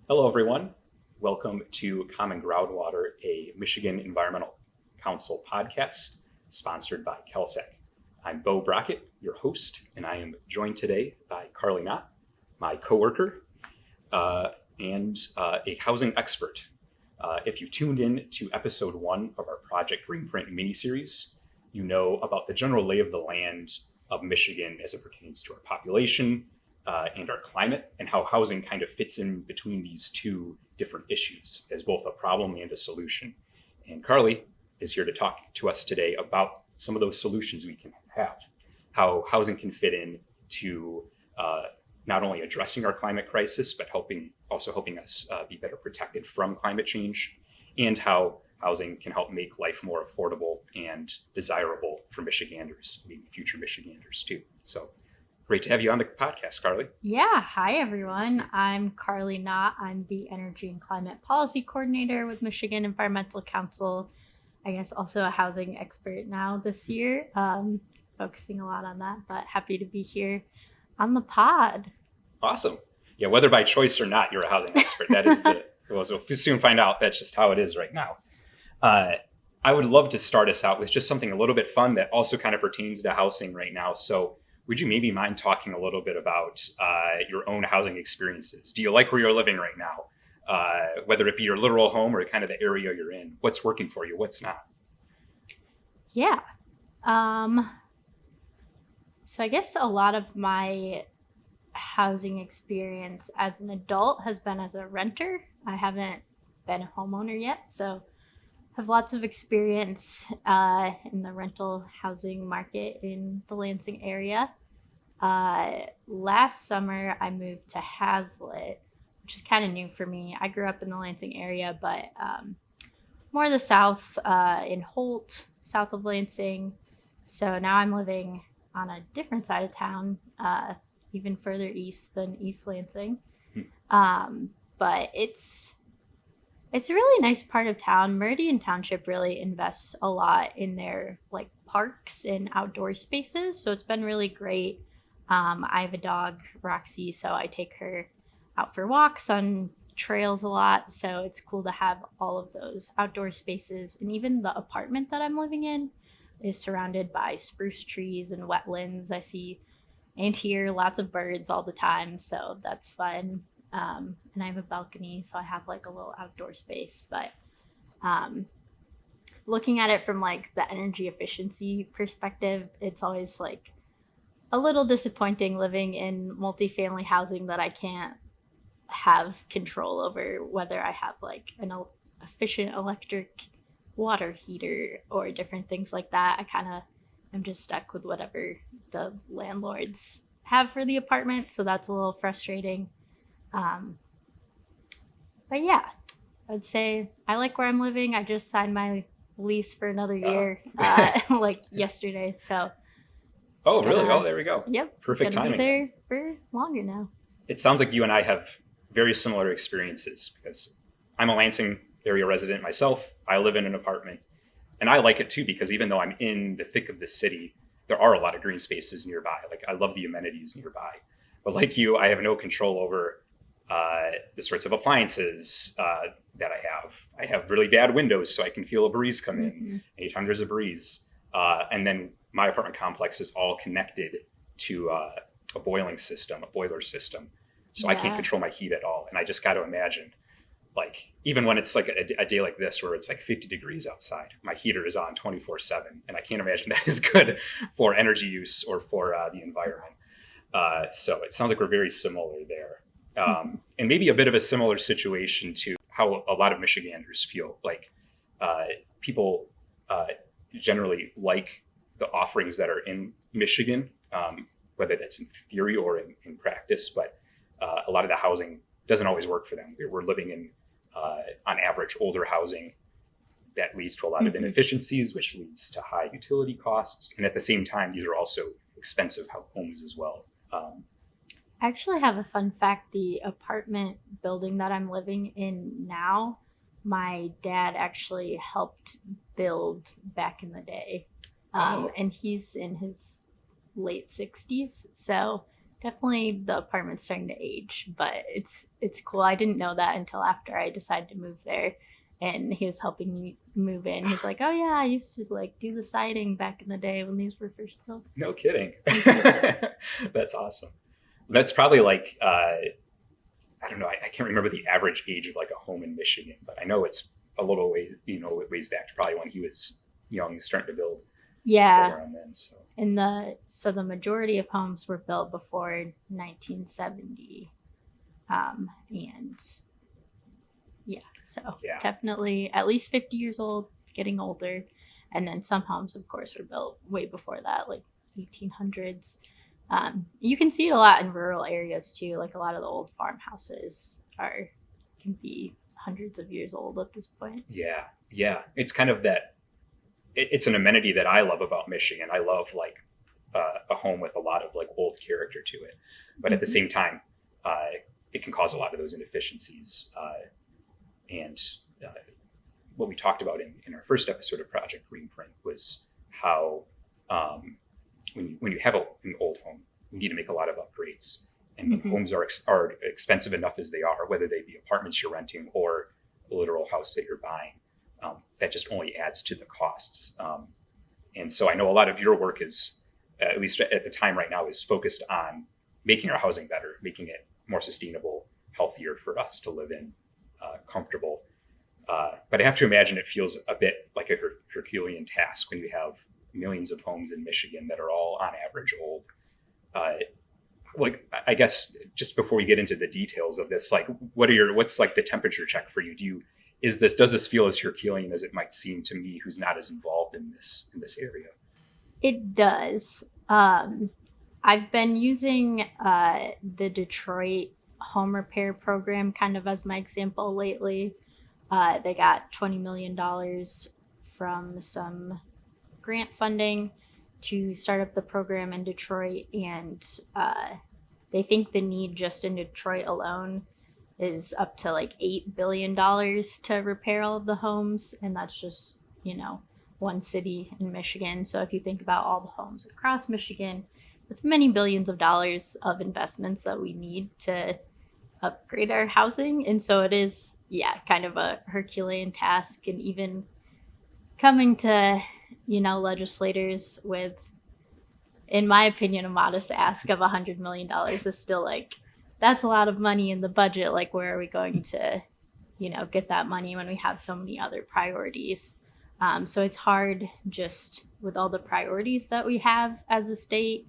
Hello, everyone. Welcome to Common Groundwater, a Michigan Environmental Council podcast sponsored by CalSec. I'm Bo Brockett, your host, and I am joined today by Carlee Knott, my coworker, and a housing expert. If you tuned in to episode 1 of our Project Greenprint miniseries, you know about the general lay of the land of Michigan as it pertains to our population, and our climate, and how housing kind of fits in between these two different issues as both a problem and a solution. And Carlee is here to talk to us today about some of those solutions we can have, how housing can fit in to not only addressing our climate crisis, but also helping us be better protected from climate change, and how housing can help make life more affordable and desirable for Michiganders, maybe future Michiganders too. So great to have you on the podcast, Carlee. Yeah, hi everyone. I'm Carlee Knott. I'm the Energy and Climate Policy Coordinator with Michigan Environmental Council. I guess also a housing expert now this year, focusing a lot on that, but happy to be here on the pod. Awesome. Yeah, whether by choice or not, you're a housing expert. That is we'll soon find out that's just how it is right now. I would love to start us out with just something a little bit fun that also kind of pertains to housing right now. So would you maybe mind talking a little bit about your own housing experiences? Do you like where you're living right now? Whether it be your literal home or kind of the area you're in, what's working for you? What's not? Yeah. So I guess a lot of my housing experience as an adult has been as a renter. I haven't been a homeowner yet, so have lots of experience in the rental housing market in the Lansing area. Last summer, I moved to Hazlitt, which is kind of new for me. I grew up in the Lansing area, but more the south, in Holt, south of Lansing. So now I'm living on a different side of town, even further east than East Lansing. But it's a really nice part of town. Meridian Township really invests a lot in their like parks and outdoor spaces, so it's been really great. I have a dog, Roxy, so I take her out for walks on trails a lot. So it's cool to have all of those outdoor spaces. And even the apartment that I'm living in is surrounded by spruce trees and wetlands. I see and hear lots of birds all the time, so that's fun. And I have a balcony, so I have like a little outdoor space. But looking at it from like the energy efficiency perspective, it's always like a little disappointing living in multifamily housing that I can't have control over, whether I have like an efficient electric water heater or different things like that. I kind of am just stuck with whatever the landlords have for the apartment, so that's a little frustrating. But yeah, I'd say I like where I'm living. I just signed my lease for another year, like yesterday. So. Oh, really? Oh, there we go. Yep. Perfect gonna timing. Be there for longer now. It sounds like you and I have very similar experiences because I'm a Lansing area resident myself. I live in an apartment, and I like it too because even though I'm in the thick of the city, there are a lot of green spaces nearby. Like I love the amenities nearby, but like you, I have no control over the sorts of appliances that I have. I have really bad windows, so I can feel a breeze come in anytime there's a breeze. And then my apartment complex is all connected to a boiler system. So I can't control my heat at all. And I just got to imagine, like, even when it's like a day like this where it's like 50 degrees outside, my heater is on 24/7. And I can't imagine that is good for energy use or for the environment. So it sounds like we're very similar there. And maybe a bit of a similar situation to how a lot of Michiganders feel. Like people generally like the offerings that are in Michigan, whether that's in theory or in practice, but a lot of the housing doesn't always work for them. We're living in, on average, older housing that leads to a lot of inefficiencies, which leads to high utility costs. And at the same time, these are also expensive homes as well. I actually have a fun fact. The apartment building that I'm living in now, my dad actually helped build back in the day. And he's in his late 60s. So definitely the apartment's starting to age, but it's cool. I didn't know that until after I decided to move there, and he was helping me move in. He's like, "Oh yeah, I used to like do the siding back in the day when these were first built." No kidding. That's awesome. That's probably like I don't know. I can't remember the average age of like a home in Michigan, but I know it's a little way, it ways back to probably when he was young, starting to build Yeah, around then. So and the majority of homes were built before 1970, and yeah, so yeah, definitely at least 50 years old, getting older, and then some homes, of course, were built way before that, like 1800s. You can see it a lot in rural areas too. Like a lot of the old farmhouses can be hundreds of years old at this point. yeah, yeah. It's kind of that. It's an amenity that I love about Michigan. I love like a home with a lot of like old character to it, but at the same time, it can cause a lot of those inefficiencies. And what we talked about in our first episode of Project Greenprint was how when you have an old home, you need to make a lot of upgrades. And when homes are expensive enough as they are, whether they be apartments you're renting or a literal house that you're buying, that just only adds to the costs. And so I know a lot of your work is, at least at the time right now, is focused on making our housing better, making it more sustainable, healthier for us to live in, comfortable. But I have to imagine it feels a bit like a Herculean task when you have millions of homes in Michigan that are all on average old. Like, I guess just before we get into the details of this, like, what's like the temperature check for you? Does this feel as Herculean as it might seem to me, who's not as involved in this area? It does. I've been using the Detroit home repair program kind of as my example lately. They got $20 million from some grant funding to start up the program in Detroit, and they think the need just in Detroit alone is up to like $8 billion to repair all of the homes, and that's just one city in Michigan. So if you think about all the homes across Michigan, it's many billions of dollars of investments that we need to upgrade our housing. And so it is, kind of a Herculean task. And even coming to, legislators with, in my opinion, a modest ask of $100 million is still like, that's a lot of money in the budget. Like, where are we going to, get that money when we have so many other priorities? So it's hard just with all the priorities that we have as a state.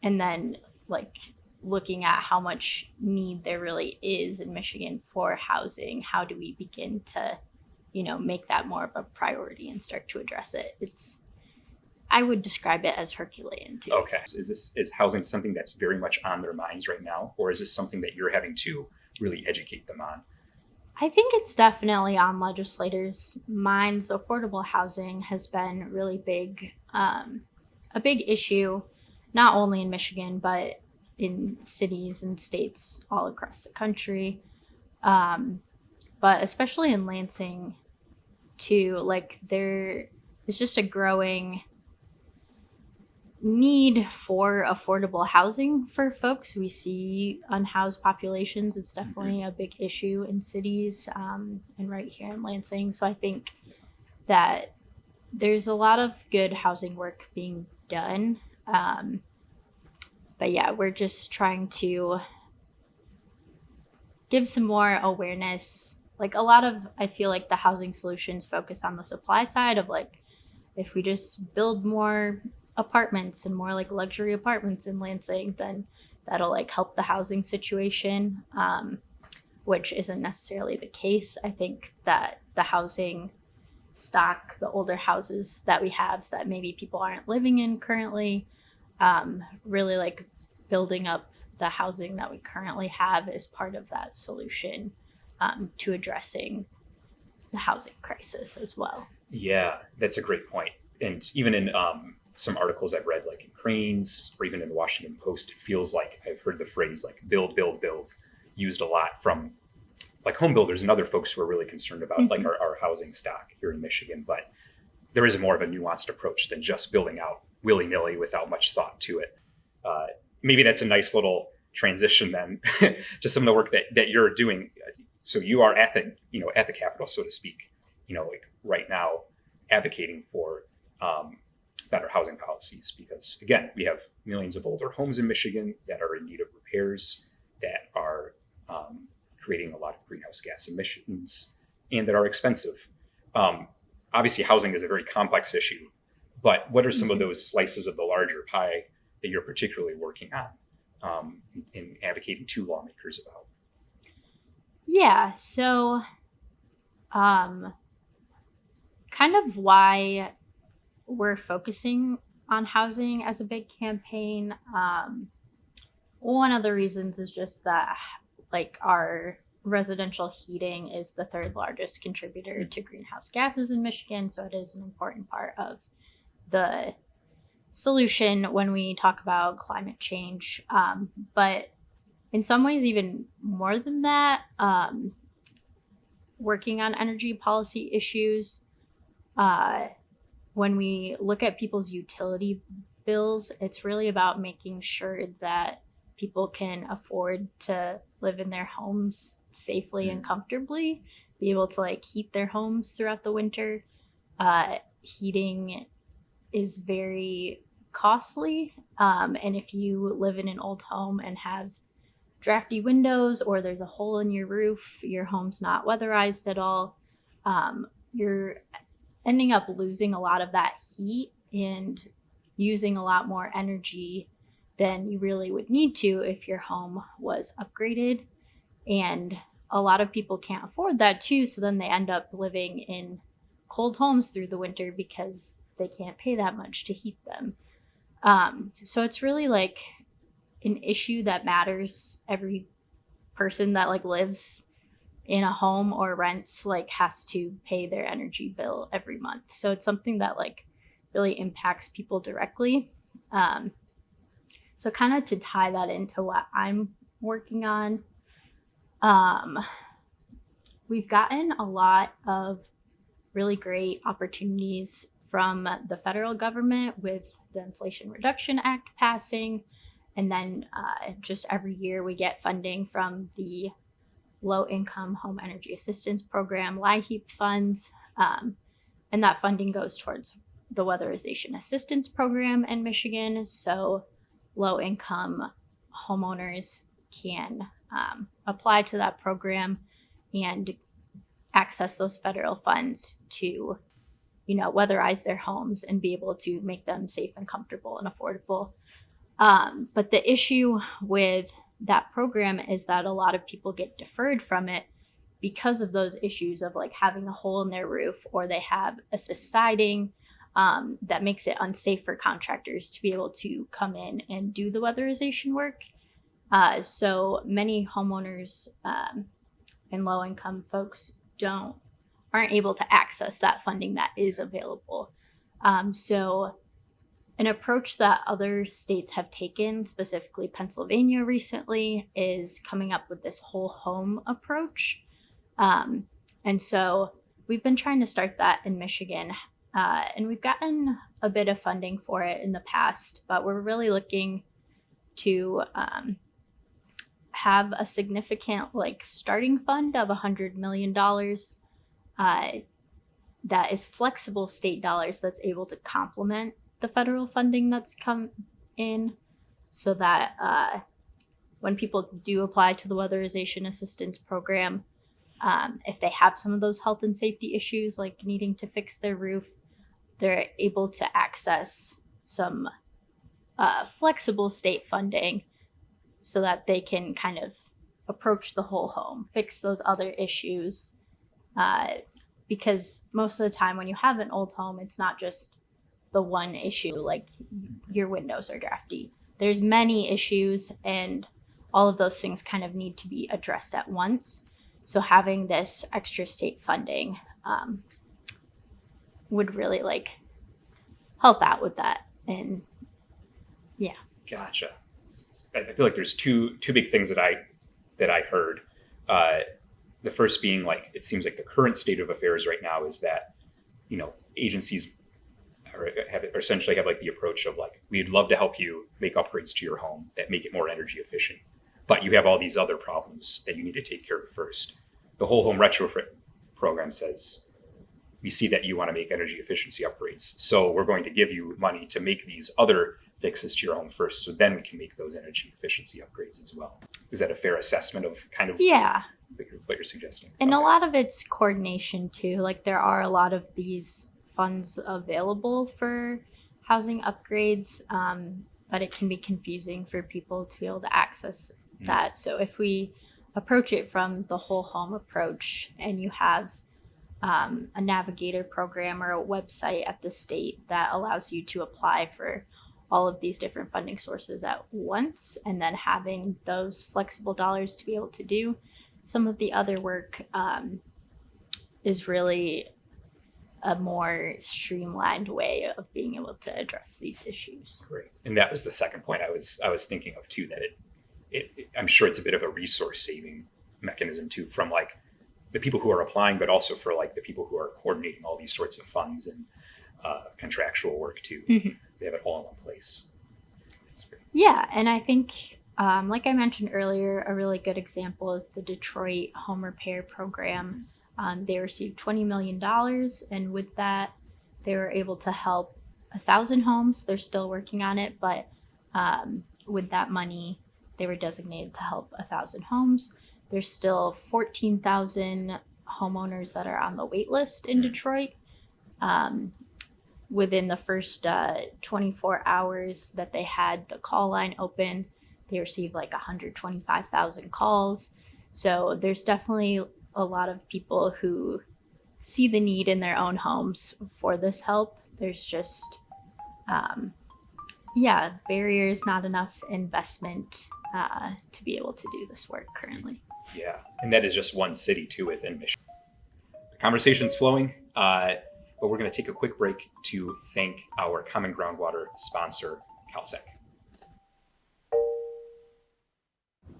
And then like looking at how much need there really is in Michigan for housing, how do we begin to, make that more of a priority and start to address it? I would describe it as Herculean too. Okay. Is housing something that's very much on their minds right now, or is this something that you're having to really educate them on? I think it's definitely on legislators' minds. Affordable housing has been really big, a big issue, not only in Michigan, but in cities and states all across the country. But especially in Lansing too, like there is just a growing need for affordable housing for folks. We see unhoused populations. It's definitely a big issue in cities, and right here in Lansing. So I think that there's a lot of good housing work being done. But yeah, we're just trying to give some more awareness. Like I feel like the housing solutions focus on the supply side of like, if we just build more apartments and more like luxury apartments in Lansing, then that'll like help the housing situation, which isn't necessarily the case. I think that the housing stock, the older houses that we have that maybe people aren't living in currently, really like building up the housing that we currently have is part of that solution to addressing the housing crisis as well. Yeah, that's a great point. And even in some articles I've read, like in Cranes or even in the Washington Post, it feels like I've heard the phrase like build, build, build used a lot from like home builders and other folks who are really concerned about like our housing stock here in Michigan. But there is more of a nuanced approach than just building out willy-nilly without much thought to it. maybe that's a nice little transition then to some of the work that you're doing. So you are at the, at the Capitol, so to speak, like right now advocating for better housing policies, because again, we have millions of older homes in Michigan that are in need of repairs, that are creating a lot of greenhouse gas emissions, and that are expensive. Obviously, housing is a very complex issue, but what are some of those slices of the larger pie that you're particularly working on in advocating to lawmakers about? Yeah, so kind of why we're focusing on housing as a big campaign. One of the reasons is just that, like, our residential heating is the third largest contributor to greenhouse gases in Michigan, so it is an important part of the solution when we talk about climate change. But in some ways, even more than that, working on energy policy issues, when we look at people's utility bills, it's really about making sure that people can afford to live in their homes safely and comfortably, be able to like heat their homes throughout the winter. Heating is very costly. And if you live in an old home and have drafty windows, or there's a hole in your roof, your home's not weatherized at all, you're ending up losing a lot of that heat and using a lot more energy than you really would need to if your home was upgraded. And a lot of people can't afford that too, so then they end up living in cold homes through the winter because they can't pay that much to heat them. So it's really like an issue that matters. Every person that like lives in a home or rents like has to pay their energy bill every month. So it's something that like really impacts people directly. So kind of to tie that into what I'm working on, we've gotten a lot of really great opportunities from the federal government with the Inflation Reduction Act passing. And then just every year we get funding from the Low Income Home Energy Assistance Program, LIHEAP funds. And that funding goes towards the Weatherization Assistance Program in Michigan. So low income homeowners can apply to that program and access those federal funds to, weatherize their homes and be able to make them safe and comfortable and affordable. But the issue with that program is that a lot of people get deferred from it because of those issues of like having a hole in their roof, or they have assist siding that makes it unsafe for contractors to be able to come in and do the weatherization work. So many homeowners and low income folks aren't able to access that funding that is available. So an approach that other states have taken, specifically Pennsylvania recently, is coming up with this whole home approach. And so we've been trying to start that in Michigan, and we've gotten a bit of funding for it in the past, but we're really looking to have a significant starting fund of $100 million that is flexible state dollars that's able to complement the federal funding that's come in, so that when people do apply to the Weatherization Assistance Program, if they have some of those health and safety issues like needing to fix their roof, they're able to access some flexible state funding so that they can kind of approach the whole home, fix those other issues. Because most of the time when you have an old home, it's not just the one issue, like your windows are drafty. There's many issues, and all of those things kind of need to be addressed at once. So having this extra state funding would really help out with that. And yeah. Gotcha. I feel like there's two big things that I heard. The first being it seems like the current state of affairs right now is that, agencies or essentially have like the approach of like, we'd love to help you make upgrades to your home that make it more energy efficient, but you have all these other problems that you need to take care of first. The whole home retrofit program says, we see that you want to make energy efficiency upgrades, so we're going to give you money to make these other fixes to your home first, so then we can make those energy efficiency upgrades as well. Is that a fair assessment of kind of Yeah. what you're suggesting? And Okay. a lot of it's coordination too. Like there are a lot of these funds available for housing upgrades, but it can be confusing for people to be able to access that. So if we approach it from the whole home approach, and you have a navigator program or a website at the state that allows you to apply for all of these different funding sources at once, and then having those flexible dollars to be able to do some of the other work, is really a more streamlined way of being able to address these issues. Great. And that was the second point I was thinking of too, that I'm sure it's a bit of a resource saving mechanism too, from like the people who are applying, but also for like the people who are coordinating all these sorts of funds and contractual work too. Mm-hmm. They have it all in one place. That's great. Yeah, and I think, like I mentioned earlier, a really good example is the Detroit Home Repair Program. They received $20 million, and with that, they were able to help 1,000 homes. They're still working on it, but with that money, they were designated to help 1,000 homes. There's still 14,000 homeowners that are on the wait list in Detroit. Within the first 24 hours that they had the call line open, they received like 125,000 calls. So there's definitely a lot of people who see the need in their own homes for this help. There's just, barriers, not enough investment to be able to do this work currently. Yeah. And that is just one city too within Michigan. The conversation's flowing, but we're going to take a quick break to thank our Common Groundwater sponsor, CalSec.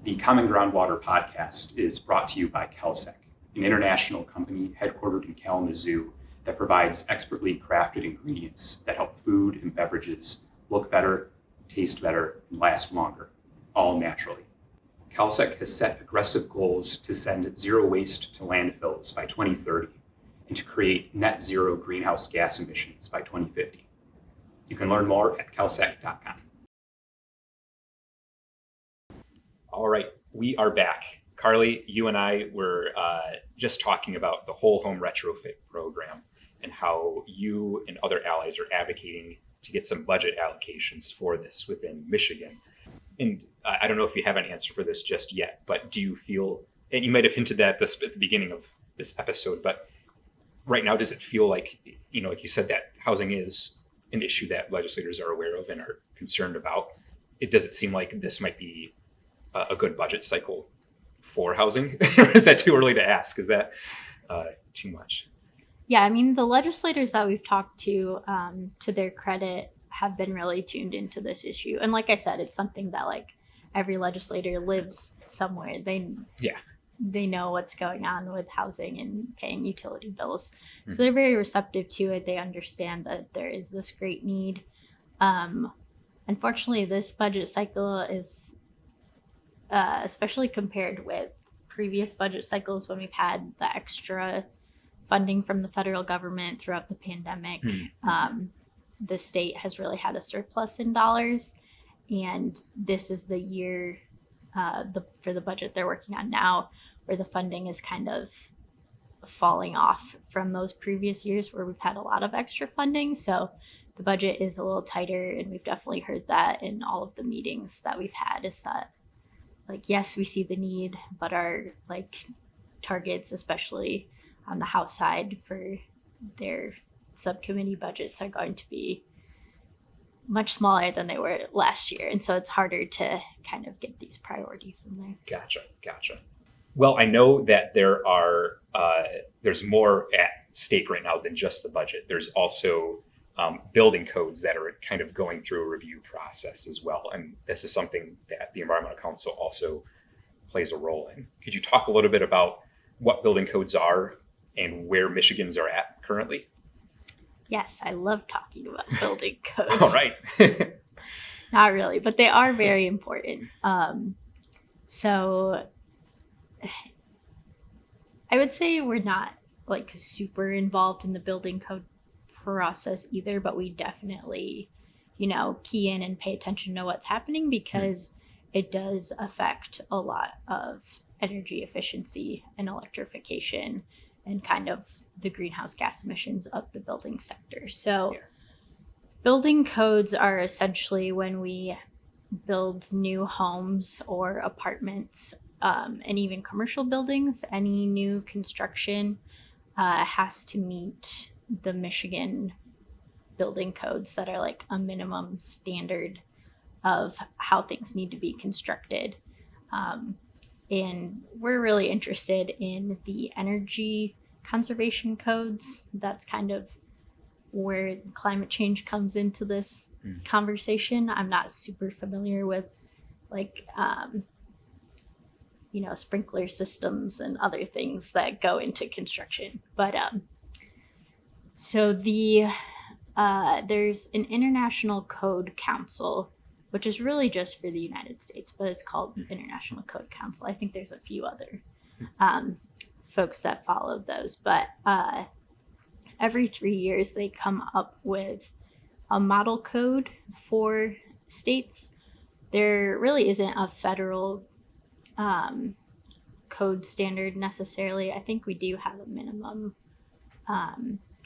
The Common Groundwater podcast is brought to you by CalSec, an international company headquartered in Kalamazoo that provides expertly crafted ingredients that help food and beverages look better, taste better, and last longer, all naturally. CalSec has set aggressive goals to send zero waste to landfills by 2030 and to create net zero greenhouse gas emissions by 2050. You can learn more at calsec.com. All right, we are back. Carlee, you and I were just talking about the whole home retrofit program and how you and other allies are advocating to get some budget allocations for this within Michigan. And I don't know if you have an answer for this just yet, but do you feel, and you might have hinted at this at the beginning of this episode, but right now, does it feel like, like you said, that housing is an issue that legislators are aware of and are concerned about? Does it seem like this might be a good budget cycle for housing? Or is that too early to ask? Is that too much? Yeah, I mean, the legislators that we've talked to their credit, have been really tuned into this issue. And like I said, it's something that like every legislator lives somewhere. They know what's going on with housing and paying utility bills. Mm-hmm. So they're very receptive to it. They understand that there is this great need. Unfortunately, this budget cycle is, especially compared with previous budget cycles when we've had the extra funding from the federal government throughout the pandemic, the state has really had a surplus in dollars. And this is the year for the budget they're working on now, where the funding is kind of falling off from those previous years where we've had a lot of extra funding. So the budget is a little tighter, and we've definitely heard that in all of the meetings that we've had, is that like, yes, we see the need, but our like targets, especially on the House side for their subcommittee budgets, are going to be much smaller than they were last year. And so it's harder to kind of get these priorities in there. Gotcha. Well, I know that there's more at stake right now than just the budget. There's also building codes that are kind of going through a review process as well. And this is something that the Environmental Council also plays a role in. Could you talk a little bit about what building codes are and where Michigan's are at currently? Yes, I love talking about building codes. All right. Not really, but they are very important. So I would say we're not like super involved in the building code process either, but we definitely, key in and pay attention to what's happening because it does affect a lot of energy efficiency and electrification and kind of the greenhouse gas emissions of the building sector. So building codes are essentially when we build new homes or apartments, and even commercial buildings. Any new construction has to meet the Michigan building codes that are like a minimum standard of how things need to be constructed. And we're really interested in the energy conservation codes. That's kind of where climate change comes into this conversation. I'm not super familiar with like sprinkler systems and other things that go into construction, but so there's an International Code Council, which is really just for the United States, but it's called International Code Council. I think there's a few other folks that follow those, but every 3 years they come up with a model code for states. There really isn't a federal code standard necessarily. I think we do have a minimum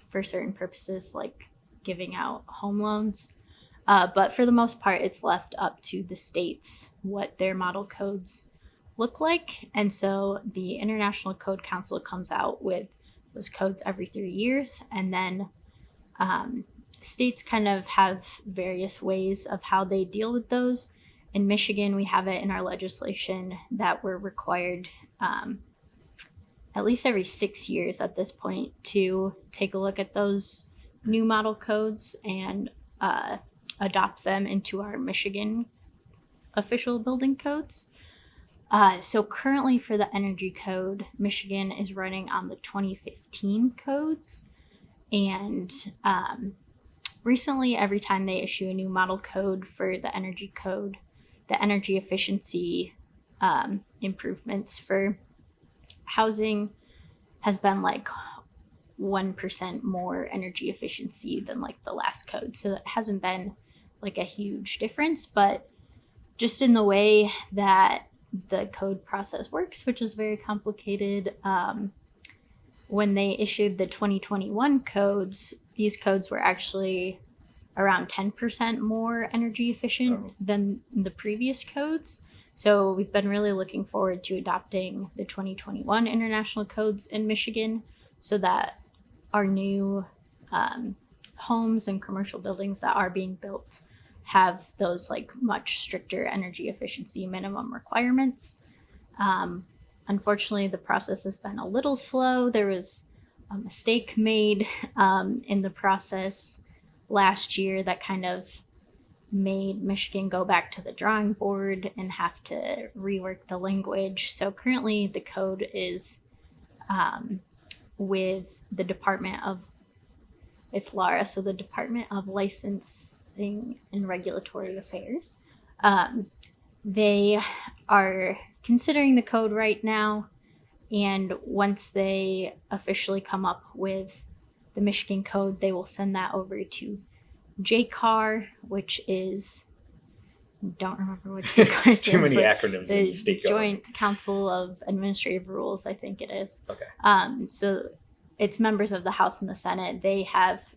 for certain purposes, like giving out home loans. But for the most part, it's left up to the states what their model codes look like. And so the International Code Council comes out with those codes every 3 years. And then states kind of have various ways of how they deal with those. In Michigan, we have it in our legislation that we're required at least every 6 years at this point to take a look at those new model codes and adopt them into our Michigan official building codes. So currently for the energy code, Michigan is running on the 2015 codes. And recently, every time they issue a new model code for the energy code, the energy efficiency improvements for housing has been like 1% more energy efficiency than like the last code. So it hasn't been like a huge difference, but just in the way that the code process works, which is very complicated, when they issued the 2021 codes, these codes were actually around 10% more energy efficient than the previous codes. So we've been really looking forward to adopting the 2021 international codes in Michigan so that our new homes and commercial buildings that are being built have those like much stricter energy efficiency minimum requirements. Unfortunately, the process has been a little slow. There was a mistake made in the process last year that kind of made Michigan go back to the drawing board and have to rework the language. So currently the code is with the Department of, it's LARA, so the Department of Licensing and Regulatory Affairs. They are considering the code right now, and once they officially come up with the Michigan code, they will send that over to JCAR, which is, don't remember what JCAR stands Too many for. acronyms in the state government. Joint Council of Administrative Rules, I think it is. Okay. So it's members of the House and the Senate. They have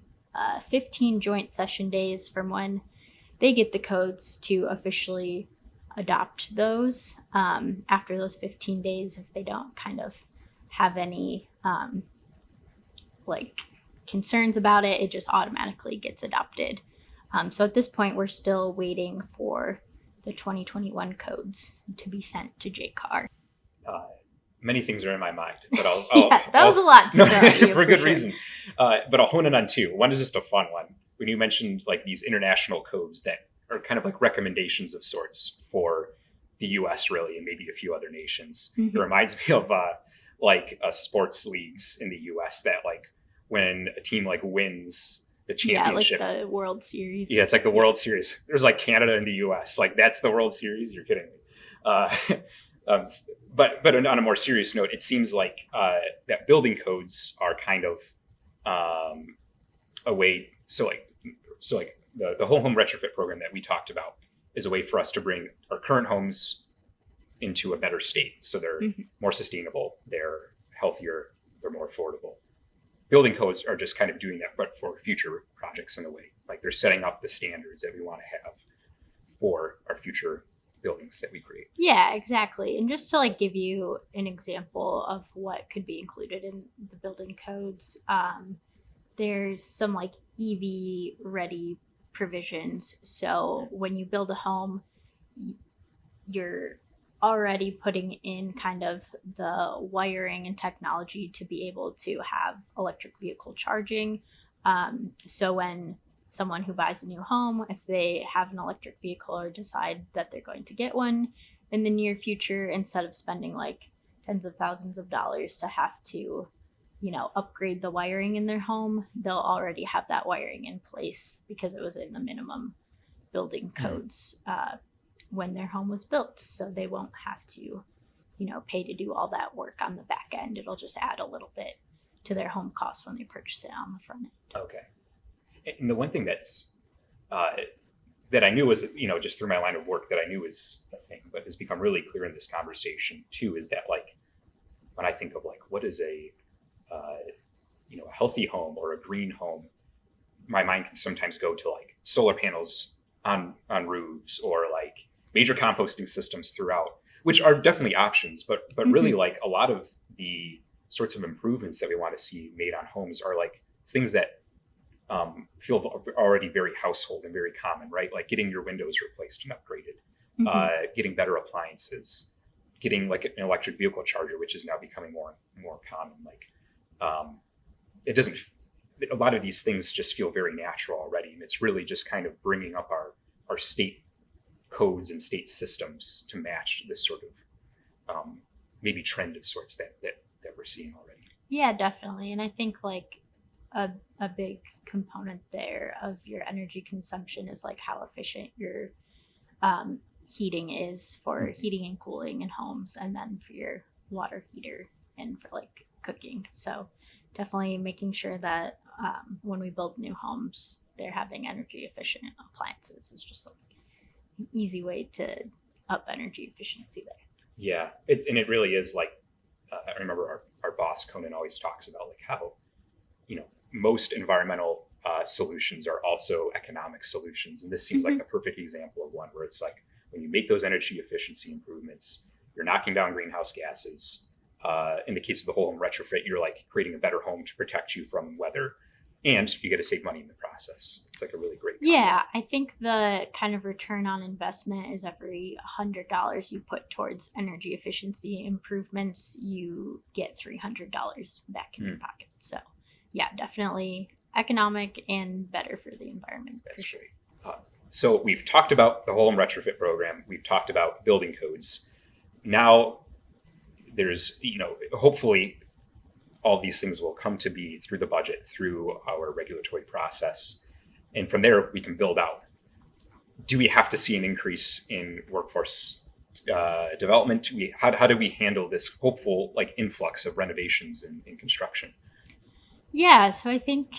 15 joint session days from when they get the codes to officially adopt those. After those 15 days, if they don't kind of have any like concerns about it, it just automatically gets adopted. So at this point, we're still waiting for the 2021 codes to be sent to JCAR. Many things are in my mind, but I'll that was a lot to throw at you, for good sure. reason. But I'll hone in on two. One is just a fun one. When you mentioned like these international codes that are kind of like recommendations of sorts for the U.S. really, and maybe a few other nations. Mm-hmm. It reminds me of sports leagues in the U.S. that like when a team like wins the Yeah, like championship. the World Series. Yeah, it's like the World Series. There's like Canada and the U.S. Like that's the World Series. You're kidding me. Uh, um, but on a more serious note, it seems like that building codes are kind of a way. So like the whole home retrofit program that we talked about is a way for us to bring our current homes into a better state. So they're more sustainable, they're healthier, they're more affordable. Building codes are just kind of doing that, but for future projects in a way. Like they're setting up the standards that we want to have for our future buildings that we create. Yeah, exactly. And just to like give you an example of what could be included in the building codes, there's some like EV ready provisions. So when you build a home, you're already putting in kind of the wiring and technology to be able to have electric vehicle charging. So when someone who buys a new home, if they have an electric vehicle or decide that they're going to get one in the near future, instead of spending like tens of thousands of dollars to have to, upgrade the wiring in their home, they'll already have that wiring in place because it was in the minimum building codes when their home was built. So they won't have to, pay to do all that work on the back end. It'll just add a little bit to their home cost when they purchase it on the front end. Okay. And the one thing that's that I knew was, just through my line of work that I knew was a thing, but has become really clear in this conversation too, is that like when I think of like what is a a healthy home or a green home, my mind can sometimes go to like solar panels on roofs or like major composting systems throughout, which are definitely options, but really like a lot of the sorts of improvements that we want to see made on homes are like things that feel already very household and very common, right? Like getting your windows replaced and upgraded, getting better appliances, getting like an electric vehicle charger, which is now becoming more common. Like it doesn't. A lot of these things just feel very natural already, and it's really just kind of bringing up our state codes and state systems to match this sort of maybe trend of sorts that we're seeing already. Yeah, definitely. And I think like a big component there of your energy consumption is like how efficient your heating is for heating and cooling in homes, and then for your water heater and for like cooking. So definitely making sure that when we build new homes, they're having energy efficient appliances is just like an easy way to up energy efficiency there. Yeah, it really is like I remember our boss Conan always talks about like how most environmental solutions are also economic solutions, and this seems like the perfect example of one where it's like when you make those energy efficiency improvements, you're knocking down greenhouse gases. In the case of the whole home retrofit, you're like creating a better home to protect you from weather, and you get to save money in the process. It's like a really great combo. Yeah, I think the kind of return on investment is every $100 you put towards energy efficiency improvements, you get $300 back in your pocket. So yeah, definitely economic and better for the environment. That's for sure. great. So we've talked about the whole home retrofit program. We've talked about building codes. Now there's, hopefully all these things will come to be through the budget, through our regulatory process. And from there, we can build out. Do we have to see an increase in workforce development? How do we handle this hopeful like influx of renovations in construction? Yeah, so I think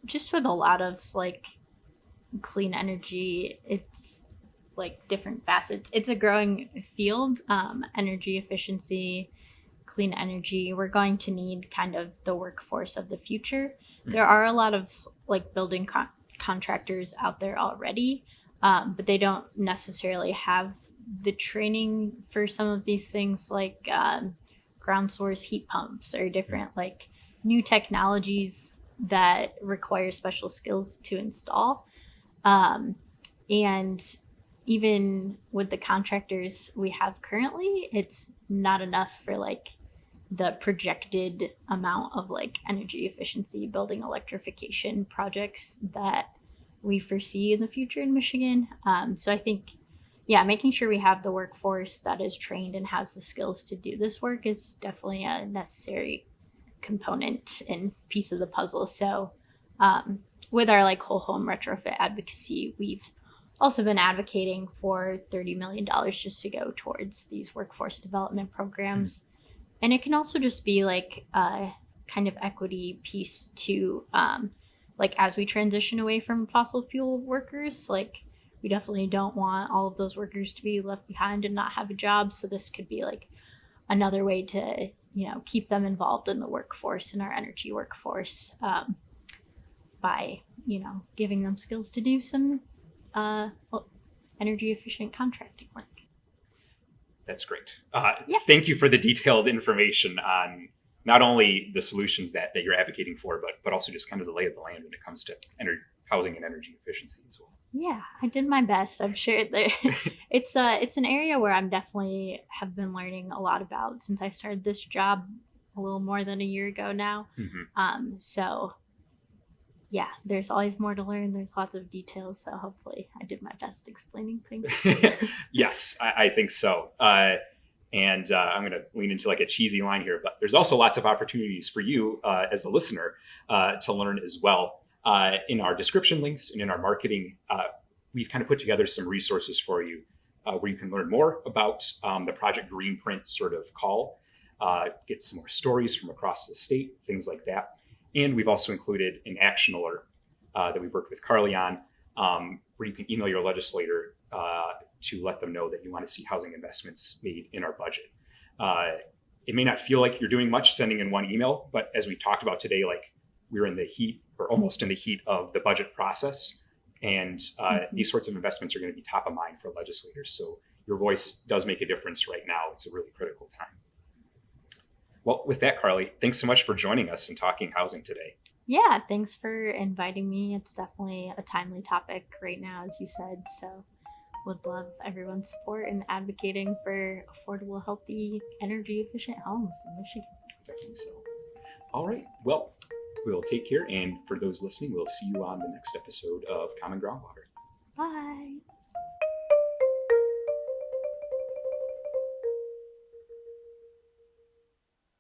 just with a lot of like clean energy, it's like different facets. It's a growing field, energy efficiency, clean energy. We're going to need kind of the workforce of the future. There are a lot of like building contractors out there already, but they don't necessarily have the training for some of these things like ground source heat pumps or different like new technologies that require special skills to install. And even with the contractors we have currently, it's not enough for like the projected amount of like energy efficiency building electrification projects that we foresee in the future in Michigan. So I think, yeah, making sure we have the workforce that is trained and has the skills to do this work is definitely a necessary component and piece of the puzzle. So with our like whole home retrofit advocacy, we've also been advocating for $30 million just to go towards these workforce development programs. And it can also just be like a kind of equity piece to, like as we transition away from fossil fuel workers, like we definitely don't want all of those workers to be left behind and not have a job. So this could be like another way to, keep them involved in the workforce, in our energy workforce, by, giving them skills to do some energy efficient contracting work. That's great. Yeah. Thank you for the detailed information on not only the solutions that you're advocating for, but also just kind of the lay of the land when it comes to housing and energy efficiency as well. Yeah, I did my best. I'm sure that it's an area where I'm definitely have been learning a lot about since I started this job a little more than a year ago now. Mm-hmm. So yeah, there's always more to learn. There's lots of details. So hopefully I did my best explaining things. Yes, I think so. And I'm going to lean into like a cheesy line here, but there's also lots of opportunities for you as the listener to learn as well. In our description links and in our marketing, we've kind of put together some resources for you where you can learn more about the Project Greenprint sort of call, get some more stories from across the state, things like that. And we've also included an action alert that we've worked with Carlee on, where you can email your legislator to let them know that you want to see housing investments made in our budget. It may not feel like you're doing much sending in one email, but as we've talked about today, like we're in the heat or almost in the heat of the budget process. And these sorts of investments are going to be top of mind for legislators. So your voice does make a difference right now. It's a really critical time. Well, with that, Carlee, thanks so much for joining us and talking housing today. Yeah, thanks for inviting me. It's definitely a timely topic right now, as you said. So would love everyone's support in advocating for affordable, healthy, energy efficient homes in Michigan. I think so. All right. Well, we'll take care. And for those listening, we'll see you on the next episode of Common Groundwater. Bye.